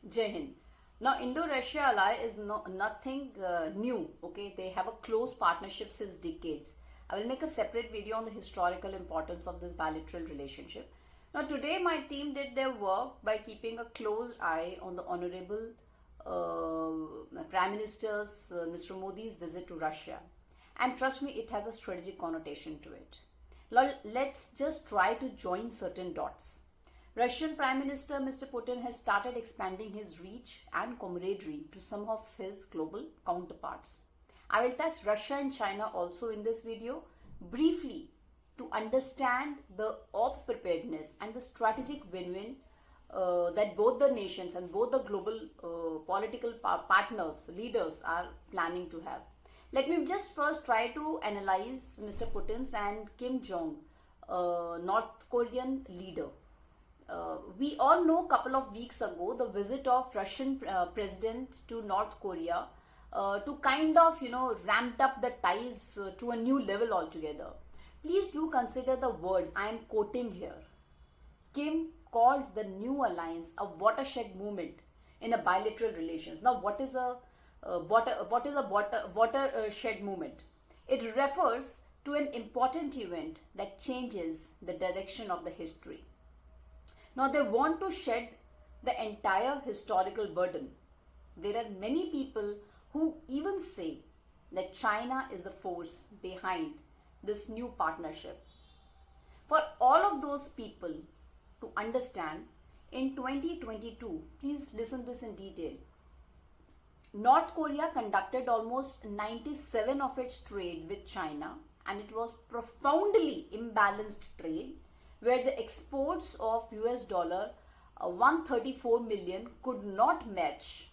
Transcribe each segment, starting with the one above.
Jai Hind. Now, Indo-Russia ally is nothing new. Okay, they have a close partnership since decades. I will make a separate video on the historical importance of this bilateral relationship. Now, today my team did their work by keeping a close eye on the Honorable Prime Minister's Mr. Modi's visit to Russia, and trust me, it has a strategic connotation to it. Let's just try to join certain dots. Russian Prime Minister Mr. Putin has started expanding his reach and camaraderie to some of his global counterparts. I will touch Russia and China also in this video briefly to understand the op preparedness and the strategic win-win that both the nations and both the global political partners, leaders are planning to have. Let me just first try to analyze Mr. Putin's and Kim Jong, North Korean leader. We all know a couple of weeks ago the visit of Russian president to North Korea to kind of ramped up the ties to a new level altogether. Please do consider the words I am quoting here. Kim called the new alliance a watershed moment in a bilateral relations. Now, what is a watershed movement? It refers to an important event that changes the direction of the history. Now, they want to shed the entire historical burden. There are many people who even say that China is the force behind this new partnership. For all of those people to understand, in 2022, please listen this in detail. North Korea conducted almost 97% of its trade with China, and it was profoundly imbalanced trade where the exports of US dollar 134 million could not match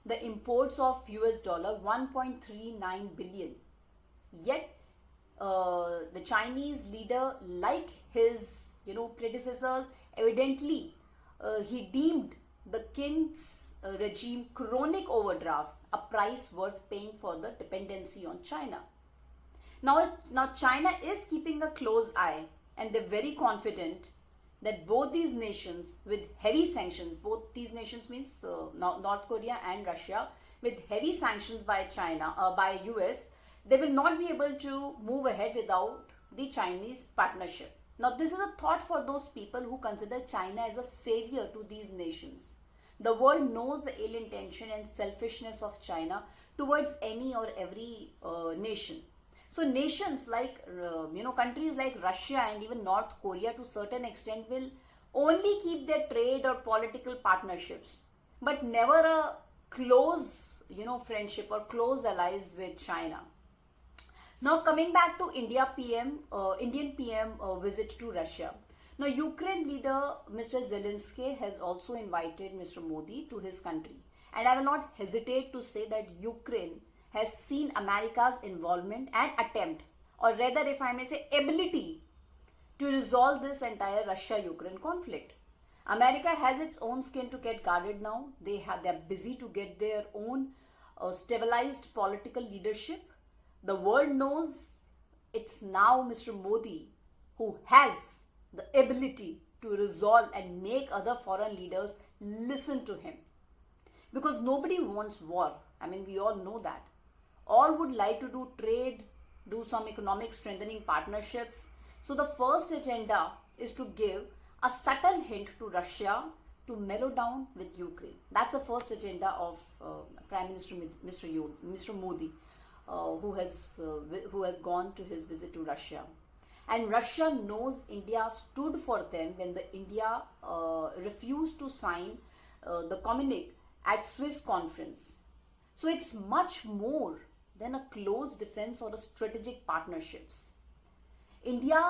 the imports of US dollar 1.39 billion. Yet the Chinese leader, like his predecessors, evidently he deemed the king's regime chronic overdraft a price worth paying for the dependency on China. Now China is keeping a close eye, and they're very confident that both these nations with heavy sanctions, both these nations means North Korea and Russia, with heavy sanctions by China, by US, they will not be able to move ahead without the Chinese partnership. Now, this is a thought for those people who consider China as a savior to these nations. The world knows the ill intention and selfishness of China towards any or every nation. So nations like, countries like Russia and even North Korea to certain extent will only keep their trade or political partnerships, but never a close, friendship or close allies with China. Now coming back to Indian PM visit to Russia. Now Ukraine leader Mr. Zelensky has also invited Mr. Modi to his country, and I will not hesitate to say that Ukraine has seen America's involvement and attempt, or rather if I may say ability, to resolve this entire Russia-Ukraine conflict. America has its own skin to get guarded now. They're busy to get their own stabilized political leadership. The world knows it's now Mr. Modi who has the ability to resolve and make other foreign leaders listen to him. Because nobody wants war. I mean, we all know that. All would like to do trade, do some economic strengthening partnerships. So the first agenda is to give a subtle hint to Russia to mellow down with Ukraine. That's the first agenda of Prime Minister Mr. Modi, who has gone to his visit to Russia. And Russia knows India stood for them when the India refused to sign the communique at Swiss conference. So it's much more than a close defense or a strategic partnerships. India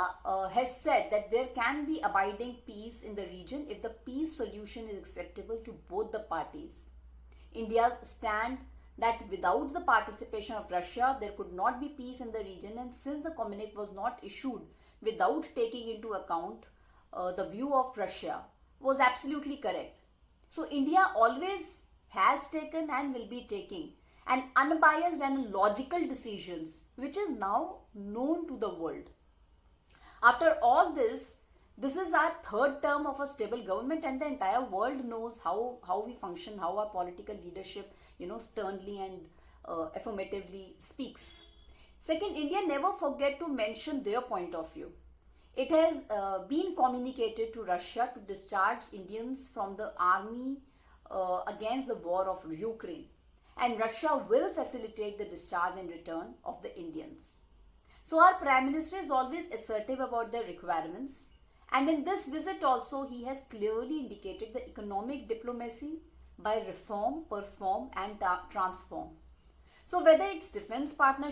has said that there can be abiding peace in the region if the peace solution is acceptable to both the parties. India stand that without the participation of Russia, there could not be peace in the region, and since the communique was not issued without taking into account the view of Russia, was absolutely correct. So India always has taken and will be taking an unbiased and logical decisions, which is now known to the world. After all this, This is our third term of a stable government, and the entire world knows how we function, how our political leadership, sternly and affirmatively speaks. Second, India never forget to mention their point of view. It has been communicated to Russia to discharge Indians from the army against the war of Ukraine, and Russia will facilitate the discharge and return of the Indians. So our Prime Minister is always assertive about their requirements, and in this visit also he has clearly indicated the economic diplomacy by reform, perform and transform. So whether it's defense partnership,